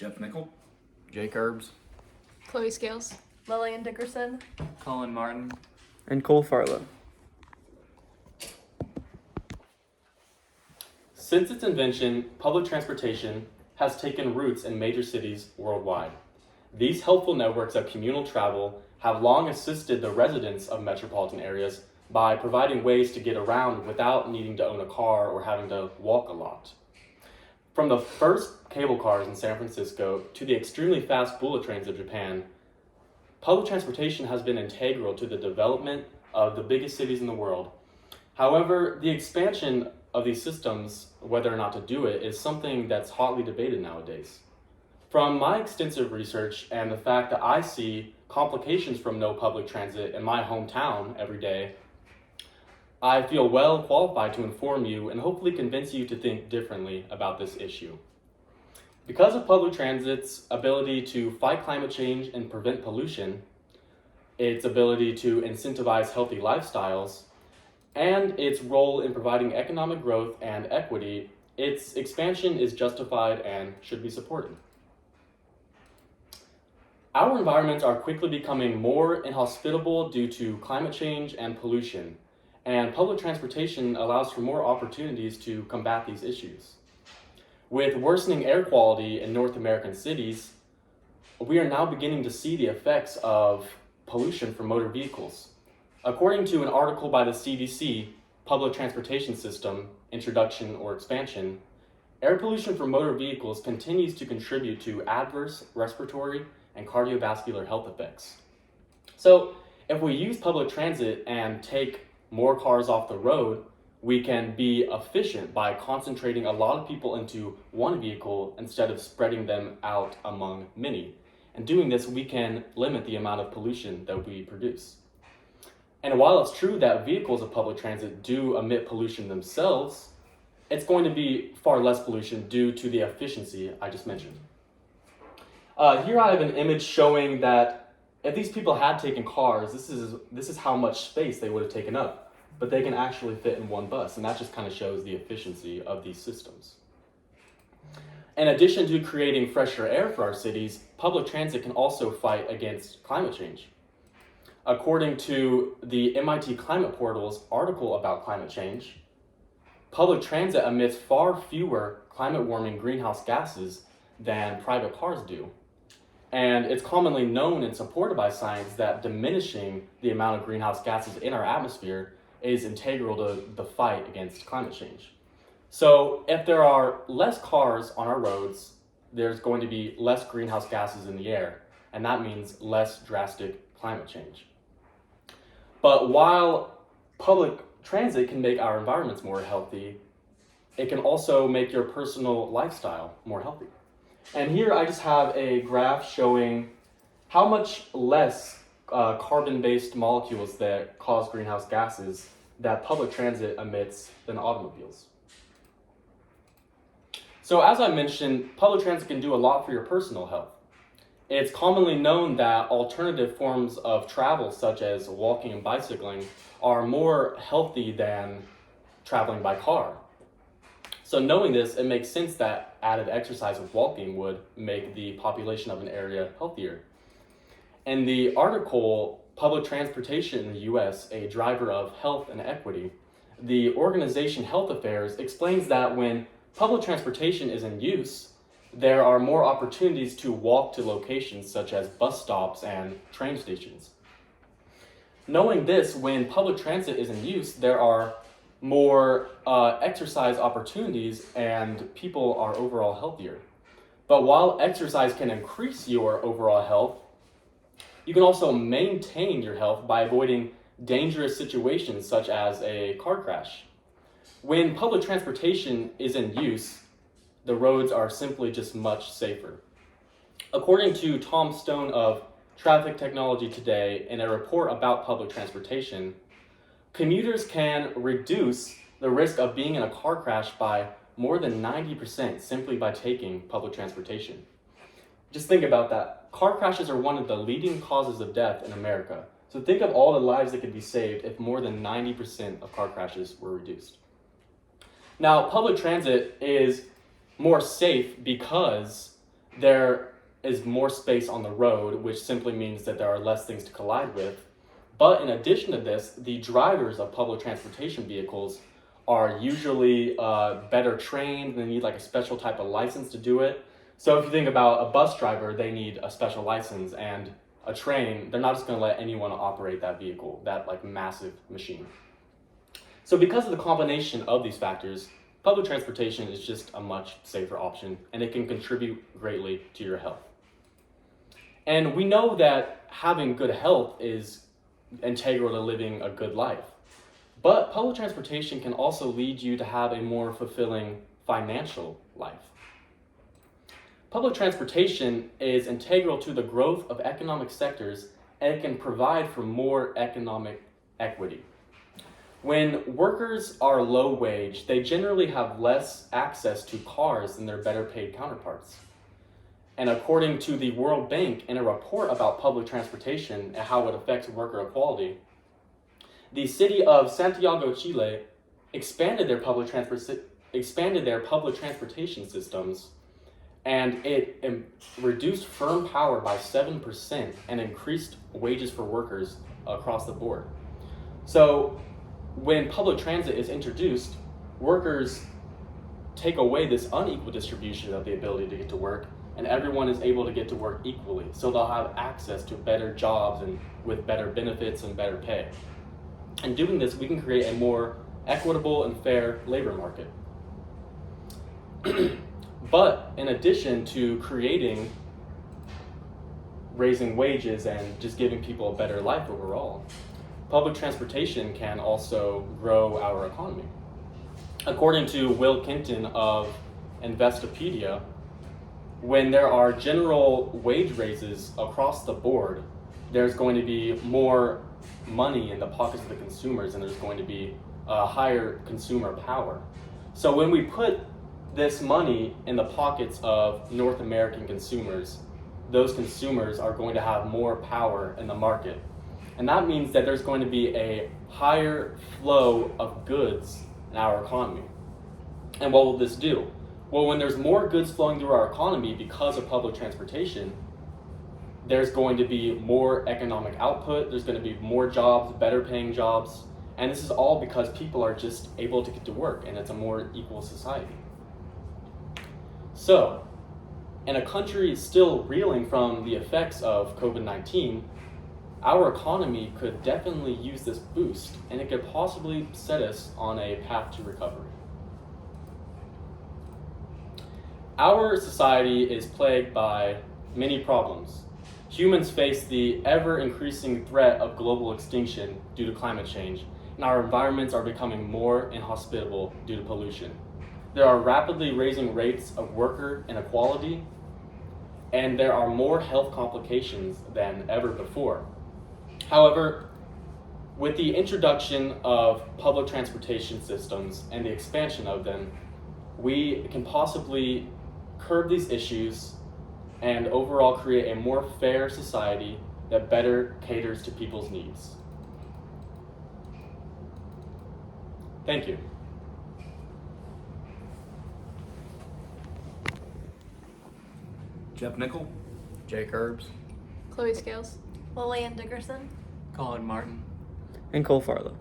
Jeff Nickel. Jake Herbs. Chloe Scales. Lillian Dickerson. Colin Martin. And Cole Farlow. Since its invention, public transportation has taken roots in major cities worldwide. These helpful networks of communal travel have long assisted the residents of metropolitan areas by providing ways to get around without needing to own a car or having to walk a lot. From the first cable cars in San Francisco to the extremely fast bullet trains of Japan, public transportation has been integral to the development of the biggest cities in the world. However, the expansion of these systems, whether or not to do it, is something that's hotly debated nowadays. From my extensive research and the fact that I see complications from no public transit in my hometown every day, I feel well qualified to inform you and hopefully convince you to think differently about this issue. Because of public transit's ability to fight climate change and prevent pollution, its ability to incentivize healthy lifestyles, and its role in providing economic growth and equity, its expansion is justified and should be supported. Our environments are quickly becoming more inhospitable due to climate change and pollution, and public transportation allows for more opportunities to combat these issues. With worsening air quality in North American cities, we are now beginning to see the effects of pollution from motor vehicles. According to an article by the CDC, Public Transportation System, Introduction or Expansion, air pollution from motor vehicles continues to contribute to adverse respiratory and cardiovascular health effects. So, if we use public transit and take more cars off the road, we can be efficient by concentrating a lot of people into one vehicle instead of spreading them out among many. And doing this, we can limit the amount of pollution that we produce. And while it's true that vehicles of public transit do emit pollution themselves, it's going to be far less pollution due to the efficiency I just mentioned. Here I have an image showing that if these people had taken cars, this is how much space they would have taken up, but they can actually fit in one bus, and that just kind of shows the efficiency of these systems. In addition to creating fresher air for our cities, public transit can also fight against climate change. According to the MIT Climate Portal's article about climate change, public transit emits far fewer climate warming greenhouse gases than private cars do. And it's commonly known and supported by science that diminishing the amount of greenhouse gases in our atmosphere is integral to the fight against climate change. So if there are less cars on our roads, there's going to be less greenhouse gases in the air, and that means less drastic climate change. But while public transit can make our environments more healthy, it can also make your personal lifestyle more healthy. And here I just have a graph showing how much less carbon-based molecules that cause greenhouse gases that public transit emits than automobiles. So as I mentioned, public transit can do a lot for your personal health. It's commonly known that alternative forms of travel, such as walking and bicycling, are more healthy than traveling by car. So knowing this, it makes sense that added exercise with walking would make the population of an area healthier. In the article, Public Transportation in the US, a Driver of Health and Equity, the organization Health Affairs explains that when public transportation is in use, there are more opportunities to walk to locations such as bus stops and train stations. Knowing this, when public transit is in use, there are more exercise opportunities and people are overall healthier. But while exercise can increase your overall health, you can also maintain your health by avoiding dangerous situations such as a car crash. When public transportation is in use, the roads are simply just much safer. According to Tom Stone of Traffic Technology Today, in a report about public transportation, commuters can reduce the risk of being in a car crash by more than 90% simply by taking public transportation. Just think about that. Car crashes are one of the leading causes of death in America. So think of all the lives that could be saved if more than 90% of car crashes were reduced. Now, public transit is more safe because there is more space on the road, which simply means that there are less things to collide with. But in addition to this, the drivers of public transportation vehicles are usually better trained. They need like a special type of license to do it. So if you think about a bus driver, they need a special license, and a train, they're not just going to let anyone operate that vehicle, that like massive machine. So because of the combination of these factors, public transportation is just a much safer option, and it can contribute greatly to your health. And we know that having good health is integral to living a good life. But public transportation can also lead you to have a more fulfilling financial life. Public transportation is integral to the growth of economic sectors, and it can provide for more economic equity. When workers are low wage, they generally have less access to cars than their better paid counterparts. And according to the World Bank, in a report about public transportation and how it affects worker equality, the city of Santiago, Chile, expanded their public transportation systems, and it reduced firm power by 7% and increased wages for workers across the board. So when public transit is introduced, workers take away this unequal distribution of the ability to get to work, and everyone is able to get to work equally. So they'll have access to better jobs and with better benefits and better pay. And doing this, we can create a more equitable and fair labor market. But in addition to raising wages and just giving people a better life overall, public transportation can also grow our economy. According to Will Kenton of Investopedia, when there are general wage raises across the board, there's going to be more money in the pockets of the consumers, and there's going to be a higher consumer power. So when we put this money in the pockets of North American consumers, those consumers are going to have more power in the market. And that means that there's going to be a higher flow of goods in our economy. And what will this do? Well, when there's more goods flowing through our economy because of public transportation, there's going to be more economic output, there's going to be more jobs, better paying jobs, and this is all because people are just able to get to work, and it's a more equal society. So, in a country still reeling from the effects of COVID-19, our economy could definitely use this boost, and it could possibly set us on a path to recovery. Our society is plagued by many problems. Humans face the ever-increasing threat of global extinction due to climate change, and our environments are becoming more inhospitable due to pollution. There are rapidly raising rates of worker inequality, and there are more health complications than ever before. However, with the introduction of public transportation systems and the expansion of them, we can possibly curb these issues and overall create a more fair society that better caters to people's needs. Thank you. Jeff Nickel. Jake Herbs. Chloe Scales. Lillian Dickerson. Colin Martin. and Cole Farlow.